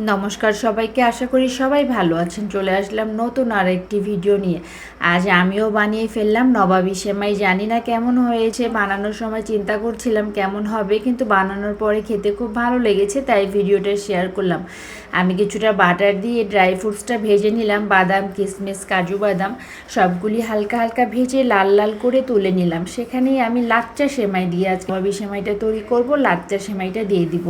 নমস্কার সবাইকে, আশা করি সবাই ভালো আছেন। চলে আসলাম নতুন আর একটি ভিডিও নিয়ে। আজ আমিও বানিয়ে ফেললাম নবাবী সেমাই। জানি না কেমন হয়েছে, বানানোর সময় চিন্তা করছিলাম কেমন হবে, কিন্তু বানানোর পরে খেতে খুব ভালো লেগেছে, তাই ভিডিওটা শেয়ার করলাম। আমি কিছুটা বাটার দিয়ে ড্রাই ফ্রুটসটা ভেজে নিলাম, বাদাম, কিশমিশ, কাজু বাদাম সবগুলি হালকা হালকা ভেজে লাল লাল করে তুলে নিলাম। সেখানেই আমি লাচ্চা সেমাই দিয়ে আজ নবাবী সেমাইটা তৈরি করব। লাচ্চা সেমাইটা দিয়ে দিব।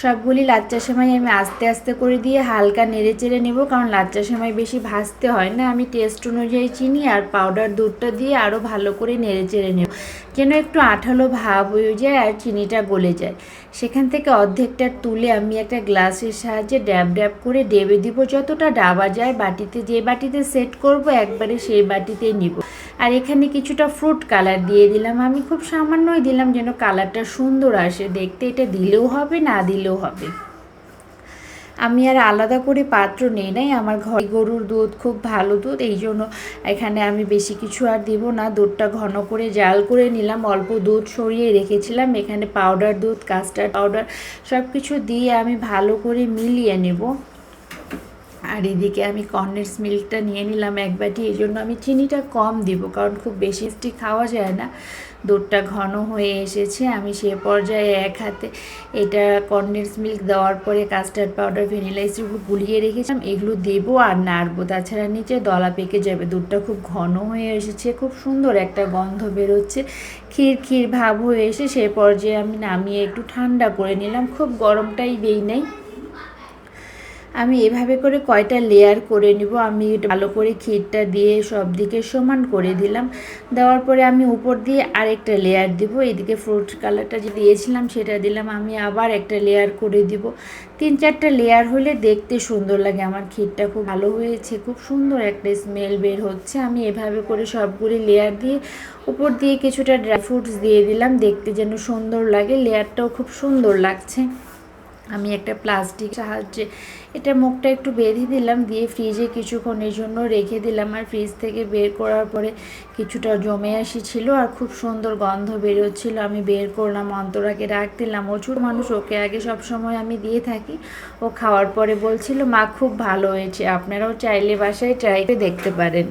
সবগুলি লাচ্চা সেমাই আমি আস্তে আস্তে করে দিয়ে হালকা নেড়ে চেড়ে নেব, কারণ লাচ্চা সেমাই বেশি ভাজতে হয় না। আমি টেস্ট অনুযায়ী চিনি আর পাউডার দুধটা দিয়ে আরও ভালো করে নেড়ে চেড়ে নেব, যেন একটু আঠালো ভাব হয়ে যায় আর চিনিটা গলে যায়। সেখান থেকে অর্ধেকটা তুলে আমি একটা গ্লাসের সাহায্যে ড্যাব ড্যাব করে ডেবে দিব, যতটা ডাবা যায়। বাটিতে, যে বাটিতে সেট করব একবারে সেই বাটিতেই নিব। আর এখানে কিছুটা ফ্রুট কালার দিয়ে দিলাম, আমি খুব সামান্যই দিলাম যেন কালারটা সুন্দর আসে দেখতে। এটা দিলেও হবে, না দিলেও হবে। আমি আর আলাদা করে পাত্র নেই নাই, আমার ঘর গরুর দুধ খুব ভালো দুধ, এই জন্য এখানে আমি বেশি কিছু আর দিব না। দুধটা ঘন করে জাল করে নিলাম, অল্প দুধ সরিয়ে রেখেছিলাম। এখানে পাউডার দুধ, কাস্টার্ড পাউডার সব কিছু দিয়ে আমি ভালো করে মিলিয়ে নেব। আর এদিকে আমি কনডেন্স মিল্কটা নিয়ে নিলাম এক বাটি, এই জন্য আমি চিনিটা কম দিব, কারণ খুব বেশি মিষ্টি খাওয়া যায় না। দুধটা ঘন হয়ে এসেছে, আমি সে পর্যায়ে এক হাতে এটা কনডেন্স মিল্ক দেওয়ার পরে কাস্টার্ড পাউডার, ভ্যানিলা এসেগুলো গুলিয়ে রেখেছিলাম, এগুলো দেবো আর নাড়বো, তাছাড়া নিচে দলা পেকে যাবে। দুধটা খুব ঘন হয়ে এসেছে, খুব সুন্দর একটা গন্ধ বেরোচ্ছে, ক্ষীর ক্ষীর ভাব হয়ে এসে সে পর্যায়ে আমি নামিয়ে একটু ঠান্ডা করে নিলাম, খুব গরমটাই দেই নাই। আমি এভাবে করে কয়টা লেয়ার করে নিব। আমি ভালো করে ক্ষীরটা দিয়ে সব দিকে সমান করে দিলাম। দেওয়ার পরে আমি উপর দিয়ে আরেকটা লেয়ার দিব। এদিকে ফ্রুট কালারটা যে দিয়েছিলাম সেটা দিলাম, আমি আবার একটা লেয়ার করে দিব। 3-4টা লেয়ার হলে দেখতে সুন্দর লাগে। আমার ক্ষীরটা খুব ভালো হয়েছে, খুব সুন্দর একটা স্মেল বের হচ্ছে। আমি এভাবে করে সবগুলি লেয়ার দিয়ে উপর দিয়ে কিছুটা ড্রাই ফ্রুটস দিয়ে দিলাম, দেখতে যেন সুন্দর লাগে। লেয়ারটাও খুব সুন্দর লাগছে। আমি একটা প্লাস্টিক সাহায্যে এটা মুখটা একটু বেঁধে দিলাম, দিয়ে ফ্রিজে কিছুক্ষণের জন্য রেখে দিলাম। আর ফ্রিজ থেকে বের করার পরে কিছুটা জমে আসিছিল আর খুব সুন্দর গন্ধ বেরোচ্ছিল। আমি বের করলাম, অন্তরাকে ডাক দিলাম। প্রচুর মানুষ, ওকে আগে সব সময় আমি দিয়ে থাকি। ও খাওয়ার পরে বলছিল, মা খুব ভালো হয়েছে, আপনারাও চাইলে বাসায় ট্রাই করে দেখতে পারেন।